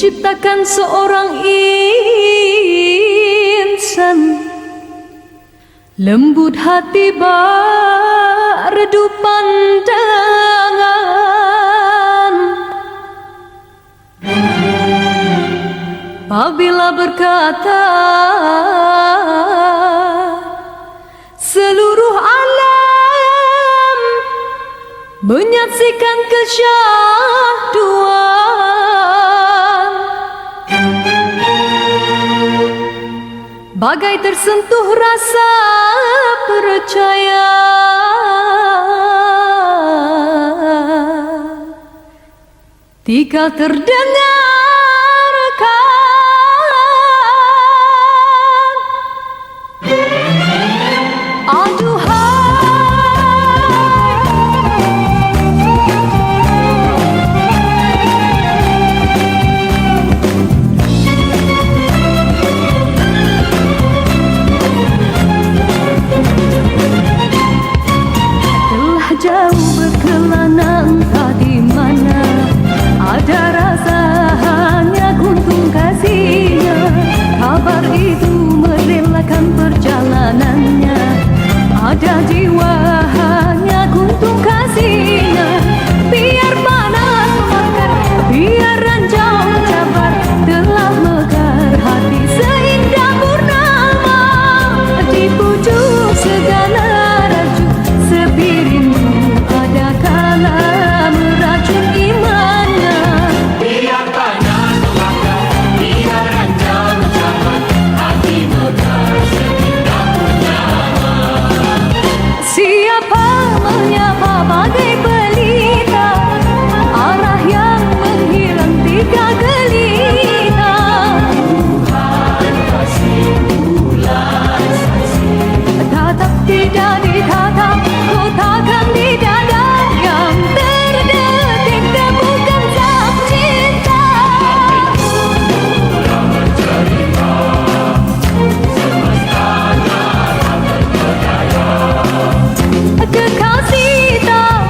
menciptakan seorang insan lembut hati berdu pandangan. Apabila berkata seluruh alam menyaksikan kesyahduan, bagai tersentuh rasa percaya. Tinggal terdengarkan jauh berkelana entah di mana ada rasa hanya guntung kasihnya. Kabar itu merelakan perjalanannya, ada jiwa hanya guntung kasihnya. Biar panas membakar, biar ranjau mencabar, telah mekar hati seindah purnama. Di pucuk segala raju sepi rindu, ada kala meracun imannya. Biar panas membakar, biar ranjau mencabar, hati mekar seindah purnama. Siapa menyapa bagai pelita, arah yang menghilang tiga gelita. Tuhan kasih bulan saksi, Tatap tidak ditatap, kotakan di dada yang terdetik temukan sang cinta. pulang bercerita, semestanya tak terpedaya. Kekasih tak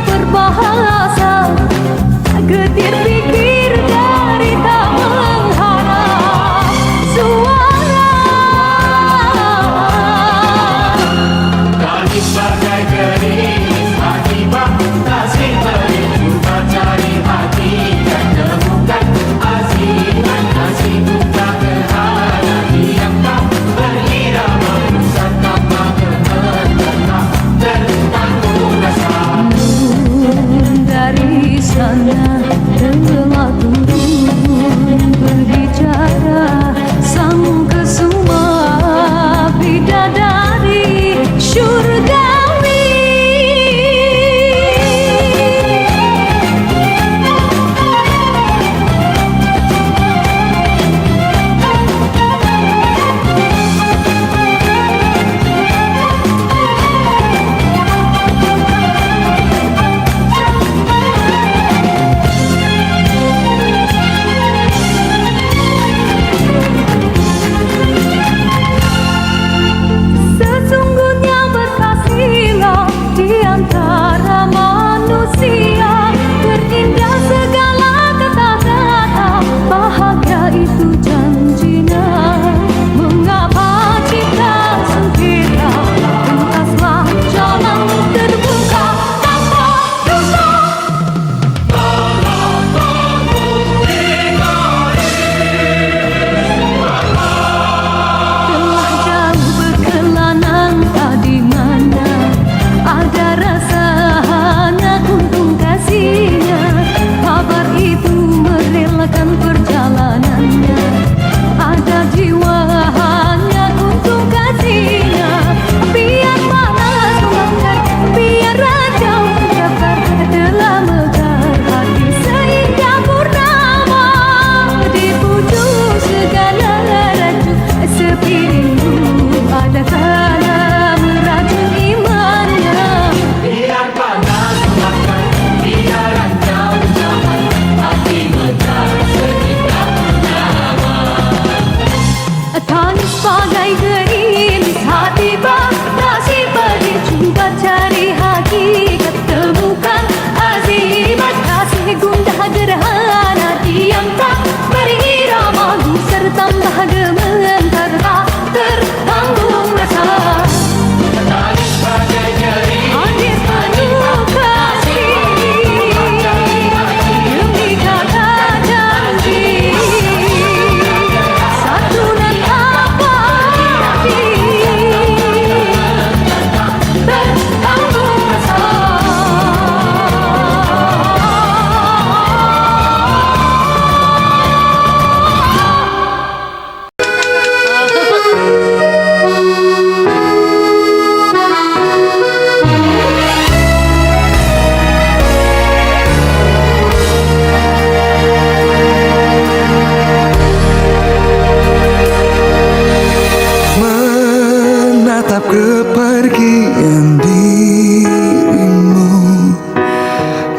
menatap kepergian dirimu,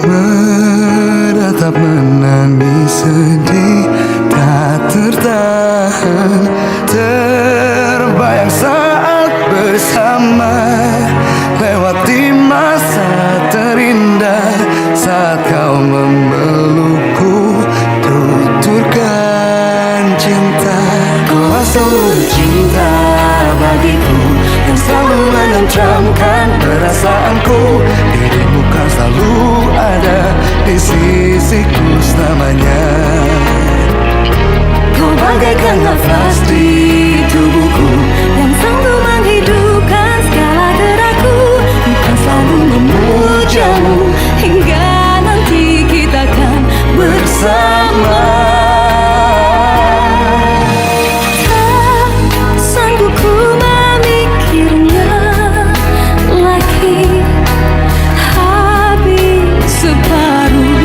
menatap menangis sedih tak tertahan, terbayang saat bersama, lewati masa terindah saat kau memelukku, tuturkan cinta. Kau seluruh cinta bagiku yang selalu menenteramkan perasaanku. Dirimu kan selalu ada di sisiku selamanya. Kau bagaikan nafas di tubuhku yang sanggup menghidupkan segala gerakku. Bukan selalu memujamu hingga nanti kita kan bersama. Tak sanggup ku memikirnya lagi, habis separuh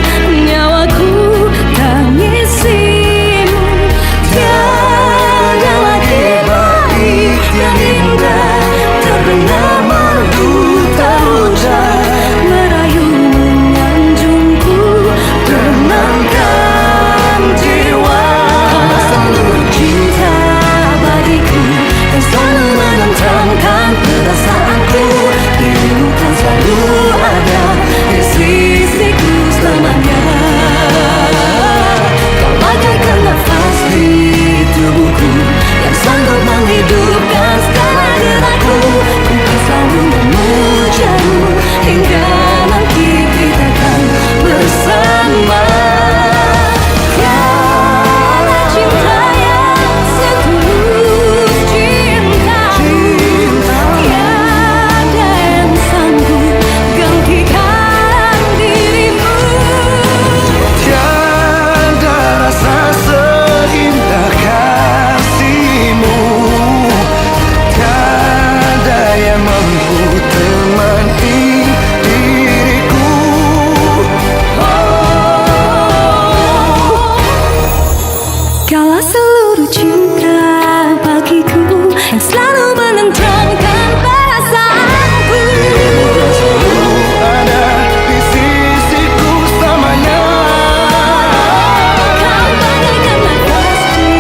nyawaku tangisimu. Tiada lagi bait yang indah terdengar merdu terucap, merayu menyanjungku, tenangkan jiwa. Seluruh cinta bagiku yang selalu menenteramkan perasaanku. Dirimu kan selalu ada di sisiku selamanya. Kau bagaikan nafas di tubuhku yang sanggup menghidupkan segala gerakku. Ku kan selalu memujamu hingga nanti kita kan bersama. Tiada cinta yang setulus cintamu, tiada yang sanggup gantikan dirimu. Tiada rasa seindah kasihmu, tiada yang mampu temani diriku. Kaulah seluruh cinta bagiku yang selalu menenteramkan perasaanku. Ada di sisiku selamanya. Kau bagaikan nafas di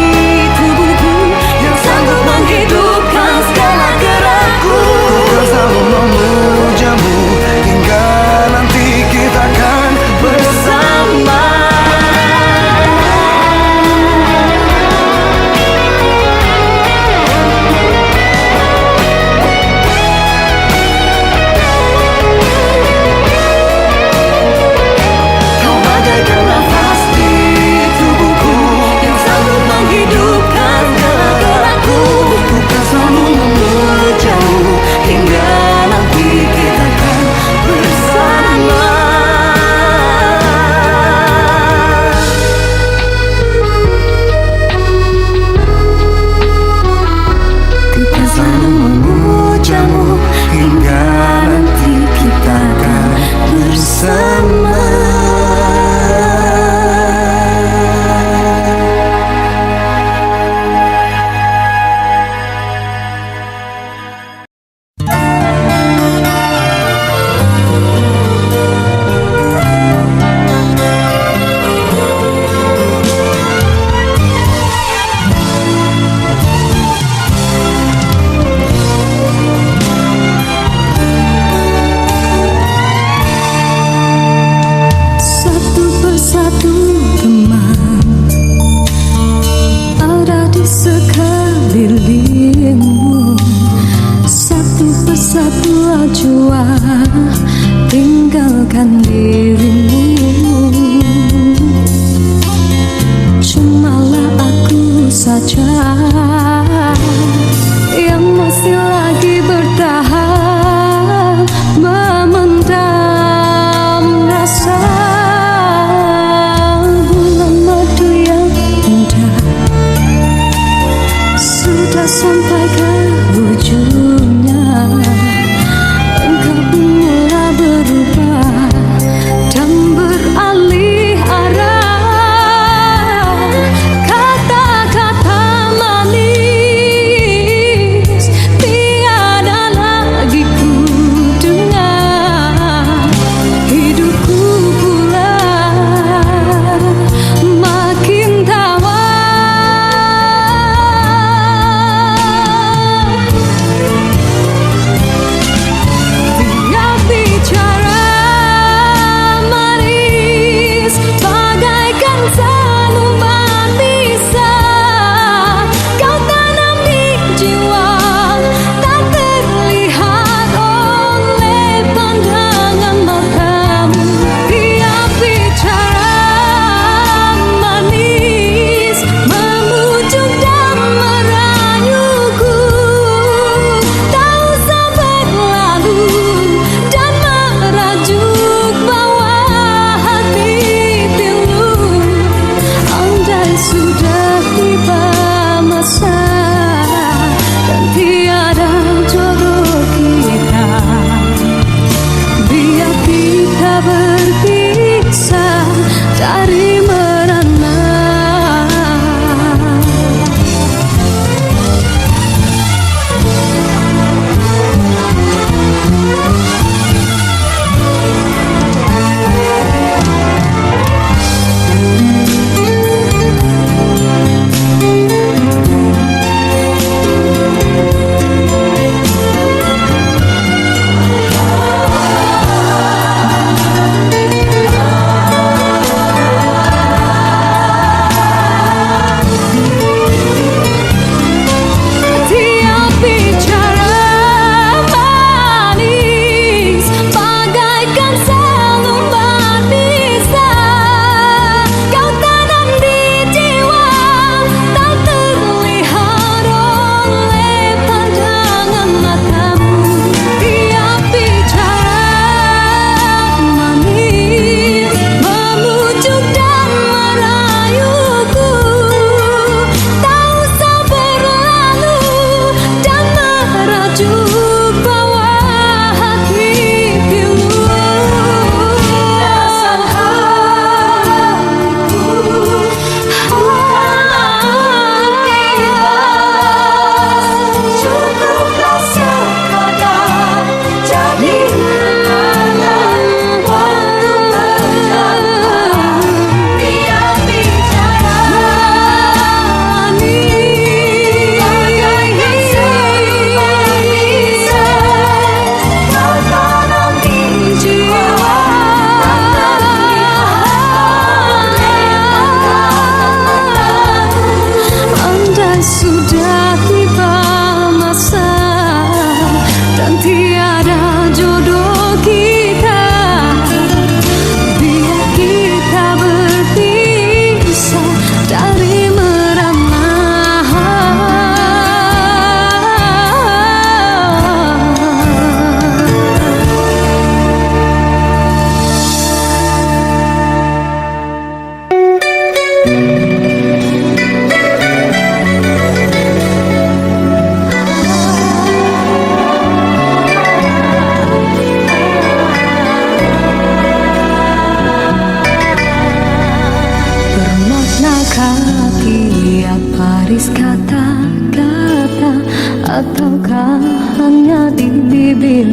tubuhku yang sanggup menghidupkan segala gerakku. Ku selalu memujamu hingga nanti kita kan bersama. Kau bagaikan nafas di tubuhku yang sanggup menghidupkan segala gerakku. Ku kan selalu Memujamu hingga nanti kita kan bersama. Ku kan selalu memujamu hingga nanti kita kan bersama. Satu persatu teman ada di sekelilingmu. Satu persatu acuan tinggalkan dirimu. Cumalah aku saja yang masih lagi bertahan, memendam rasa. Bulan madu yang indah sudah sampai ke ujungnya. Engkau pun mulai berubah dan beralih arah. Kata-kata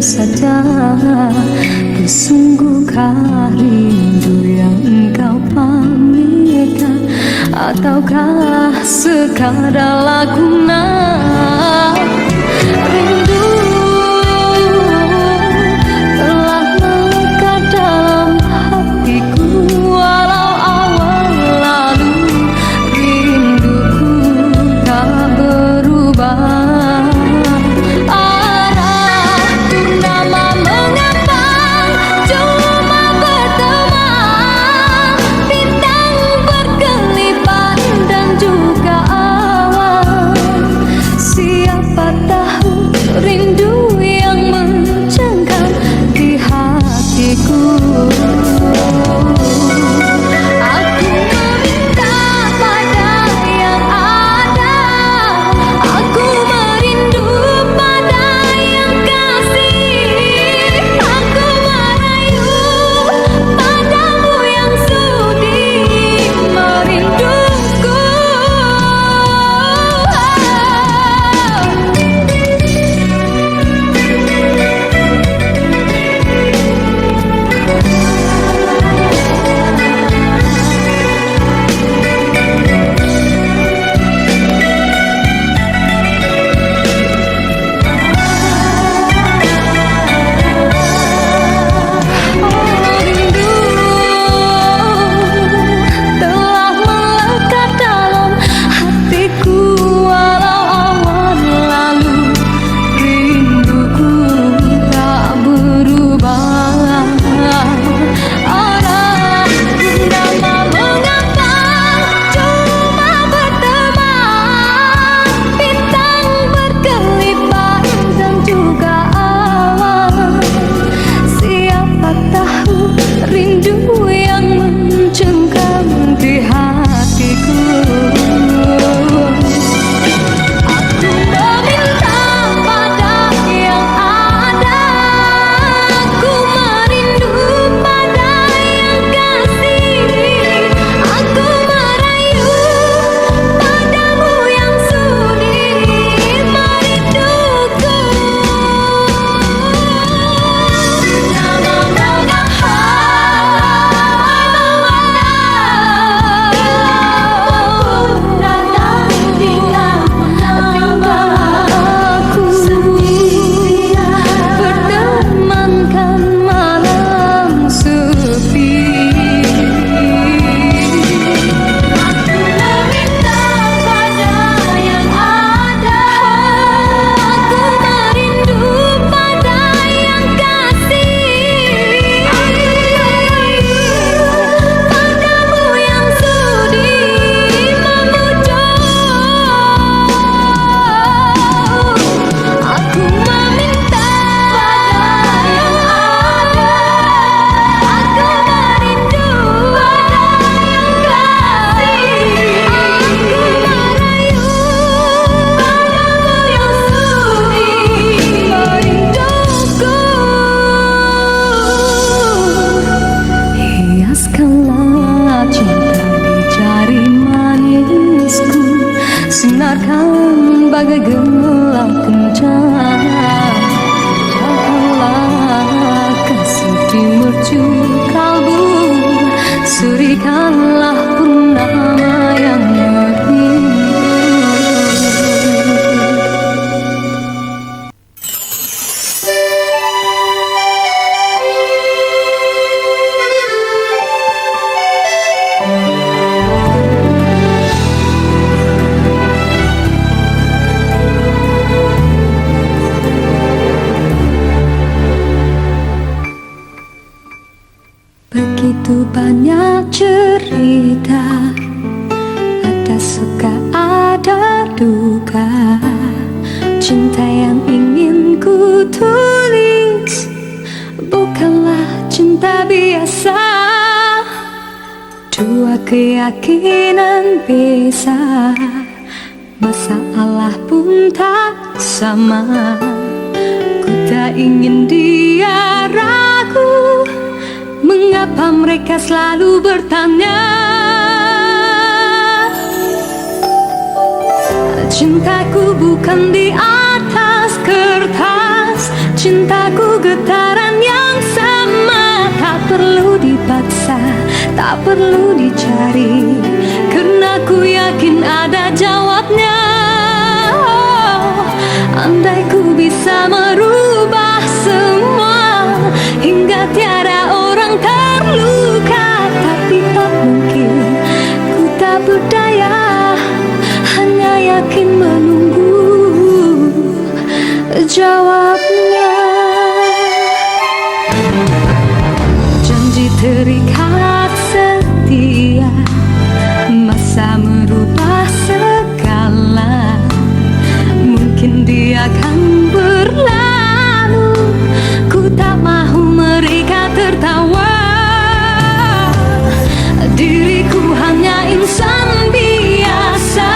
saja. Sesungguhkah rindu yang engkau pamerkan, ataukah sekadar laguna? Rindu telah melekat dalam hatiku, walau awal lalu rinduku tak berubah. Arah purnama mengambang, cuma berteman, bintang berkelipat dan juga awan. Siapa tahu rindu yang mencengkam di hatiku. Aku meminta pada yang ada, aku merindu pada yang kasih. Aku merayu padamu yang sudi merinduku. Rindu telah melekat dalam hatiku, walau awal lalu rinduku tak berubah. Arah purnama mengambang, cuma berteman, bintang berkelipat dan juga awan. Siapa tahu rindu yang mencengkam di hatiku. Aku meminta pada yang ada, aku merindu pada yang kasih. Aku merayu padamu yang sudi merinduku. Nama aku bertemankan malam sepi. Aku meminta pada yang ada, aku merindu pada yang kasih. Aku merayu padamu yang sudi memuja. Aku meminta pada yang ada, aku merindu pada yang kasih. Aku merayu padamu yang sudi merinduku. Hiaskanlah cinta di jari manisku, sinarkan bagai gelang kencang. Jagalah kasih di mercu kalbu, surikanlah purnama yang merindu. Begitu banyak cerita, ada suka ada duka. Cinta yang ingin ku tulis bukanlah cinta biasa. Dua keyakinan beza, masalah pun tak sama. Ku tak ingin dia ragu, mengapa mereka selalu bertanya. Cintaku bukan di atas kertas, cintaku getaran yang sama. Tak perlu dipaksa, tak perlu dicari, karena ku yakin ada jawabnya. Andai ku bisa merubah semua hingga tiada orang terluka, tapi tak mungkin, ku tak berdaya, hanya yakin menunggu jawabnya. Janji terikat setia, masa merubah segala. Mungkin dia akan berlalu, ku tak mahu mereka tertawa. Diriku hanya insan biasa,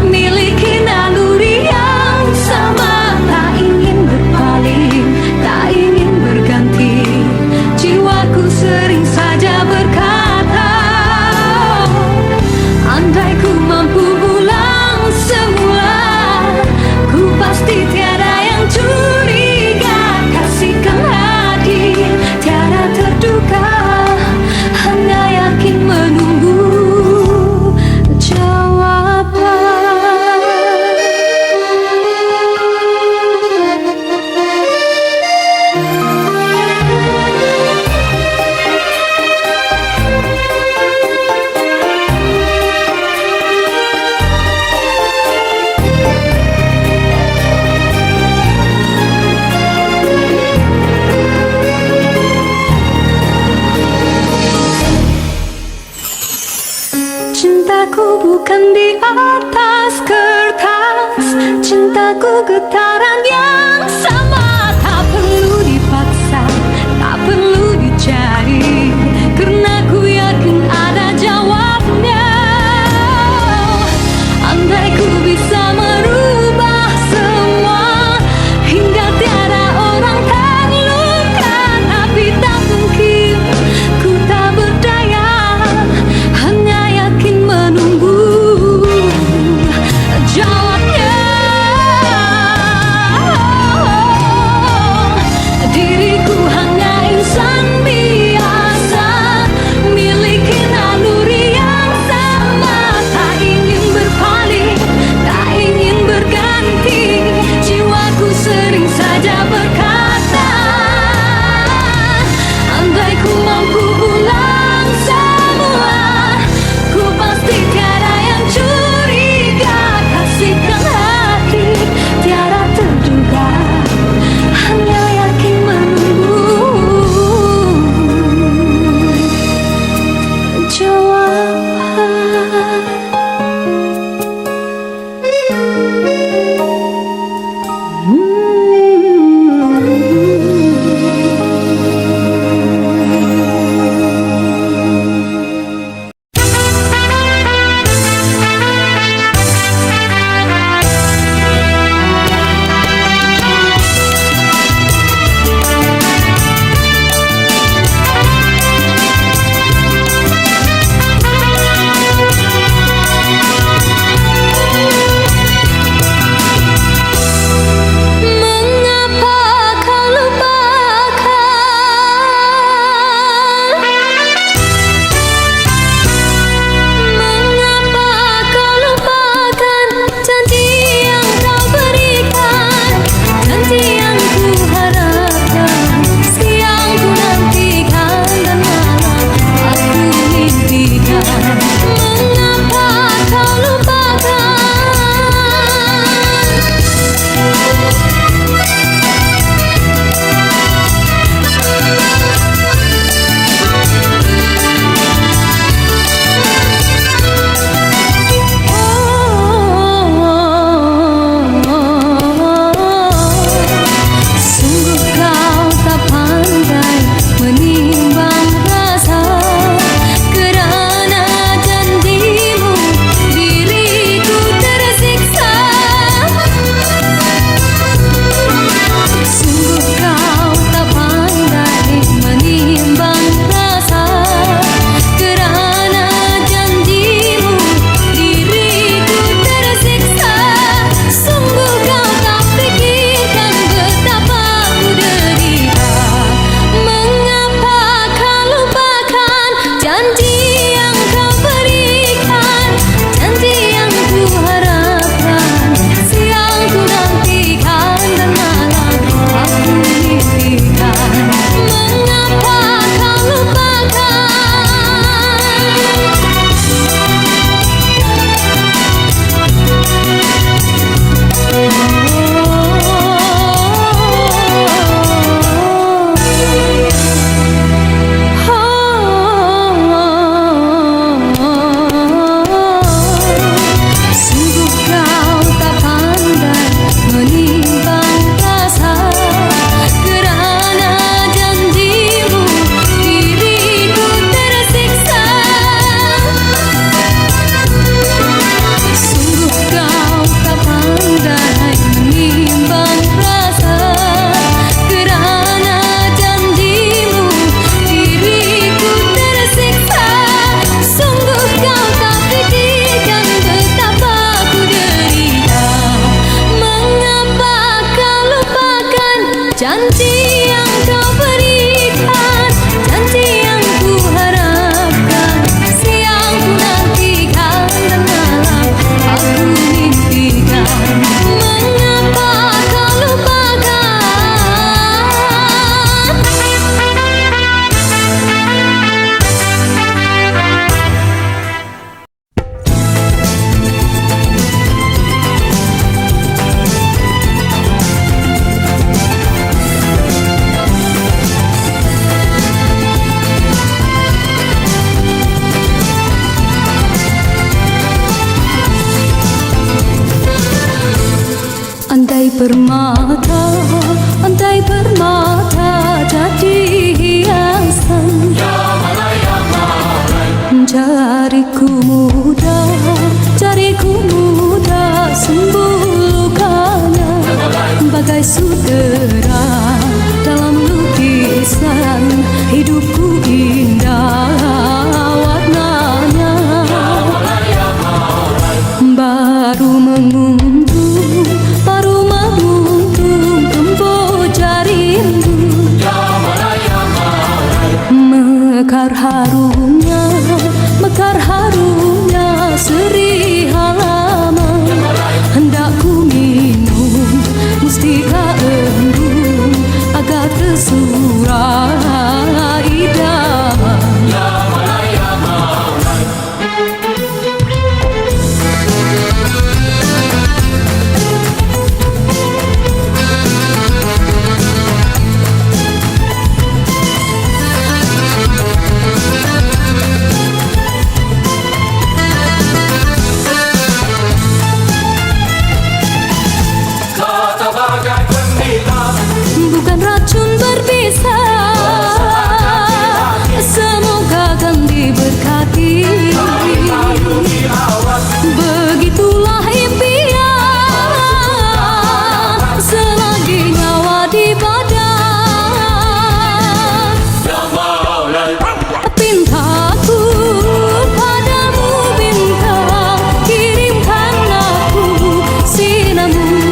miliki naluri yang sama. Tak ingin berpaling, tak ingin berganti, jiwaku sering saja berkata, andai ku mampu ulang semula, ku pasti tiada yang curiga. Kasihkan hadir, tiada terduga, hanya yakin menunggu jawaban. Cintaku bukan di atas kertas, cintaku getaran yang sama. Tak perlu dipaksa, tak perlu dicari, karena ku yakin ada jawabnya. Andai ku bisa merubah semua hingga tiada orang terluka, tapi tak mungkin, ku tak berdaya, hanya yakin menunggu jawabnya. Janji yang kau berikan, janji yang ku harapkan, siang ku nantikan dan malam aku mimpikan. Mengapa kau lupakan? Andai permata jadi hiasan, jariku muda sembuh lukanya, bagai sutera dalam lukisan hidupku indah warnanya. Baru menguntung kemboja rindu, mekar harumnya seri halaman. Hendak ku minum mustika embun agar tersurai idaman. Bukan racun berbisa, semoga kan diberkati. Begitulah impian selagi nyawa di badan. Pintaku padamu bintang, kirimkan aku sinarmu.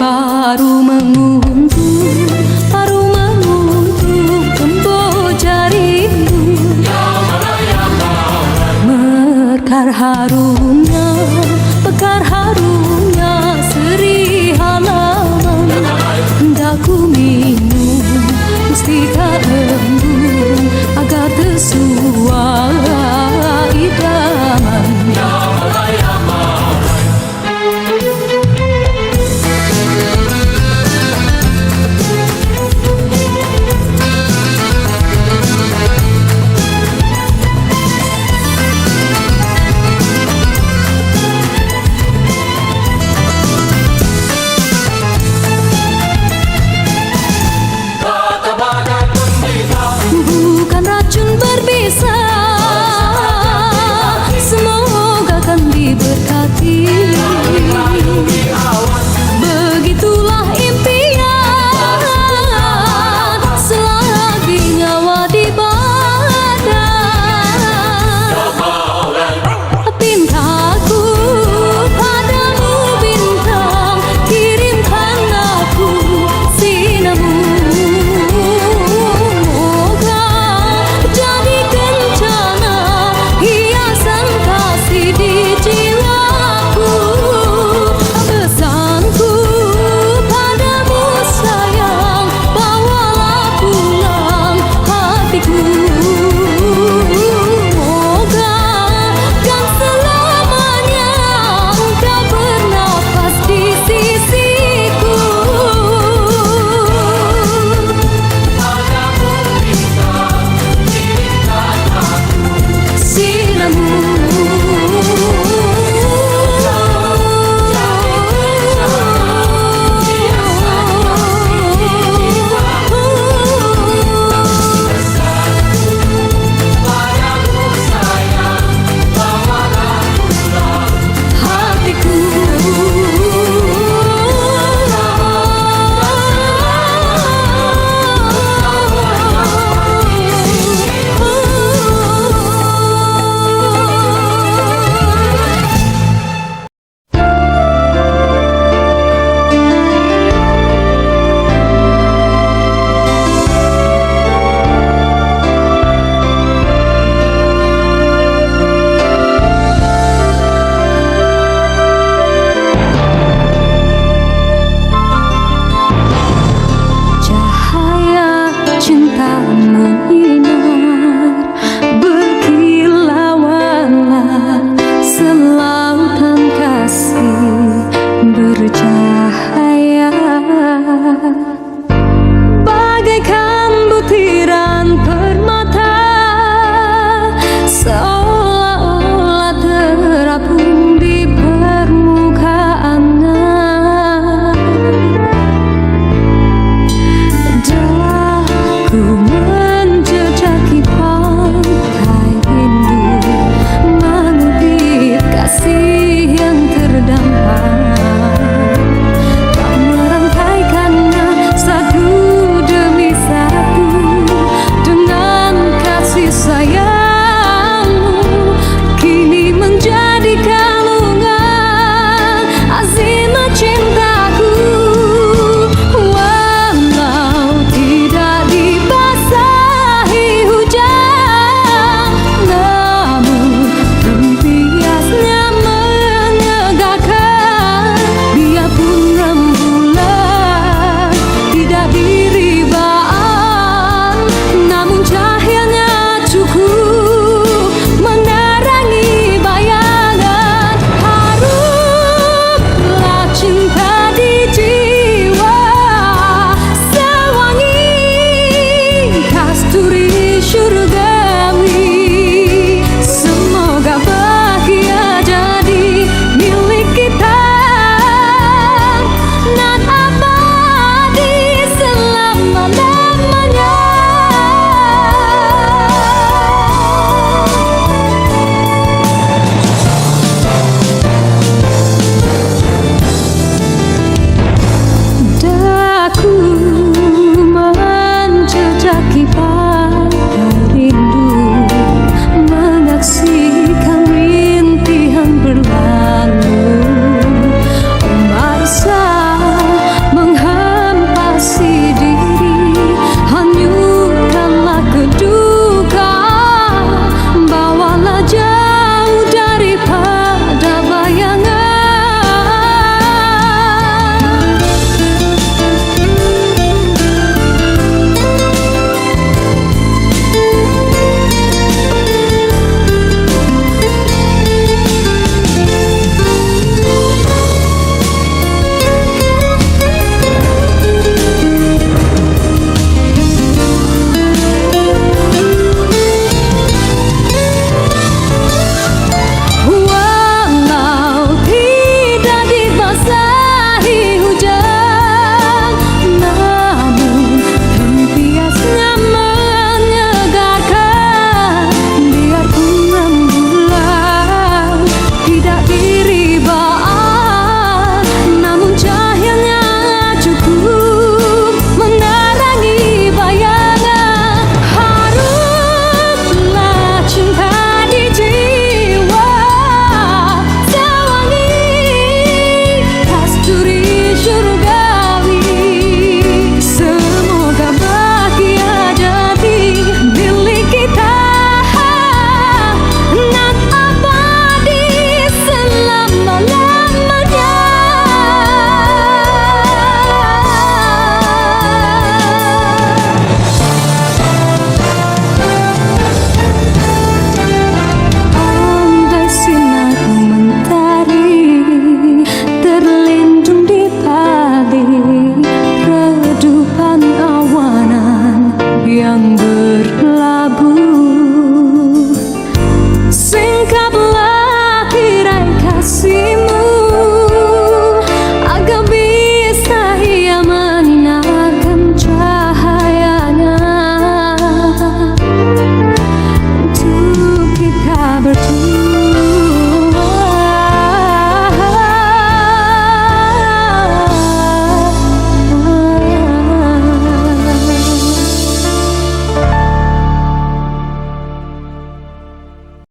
Baru menguntung kemboja rindu, mekar harumnya seri halaman. Hendak ku minum mustika embun agar tersuai idaman. Bukan racun berbisa, semoga kan diberkati.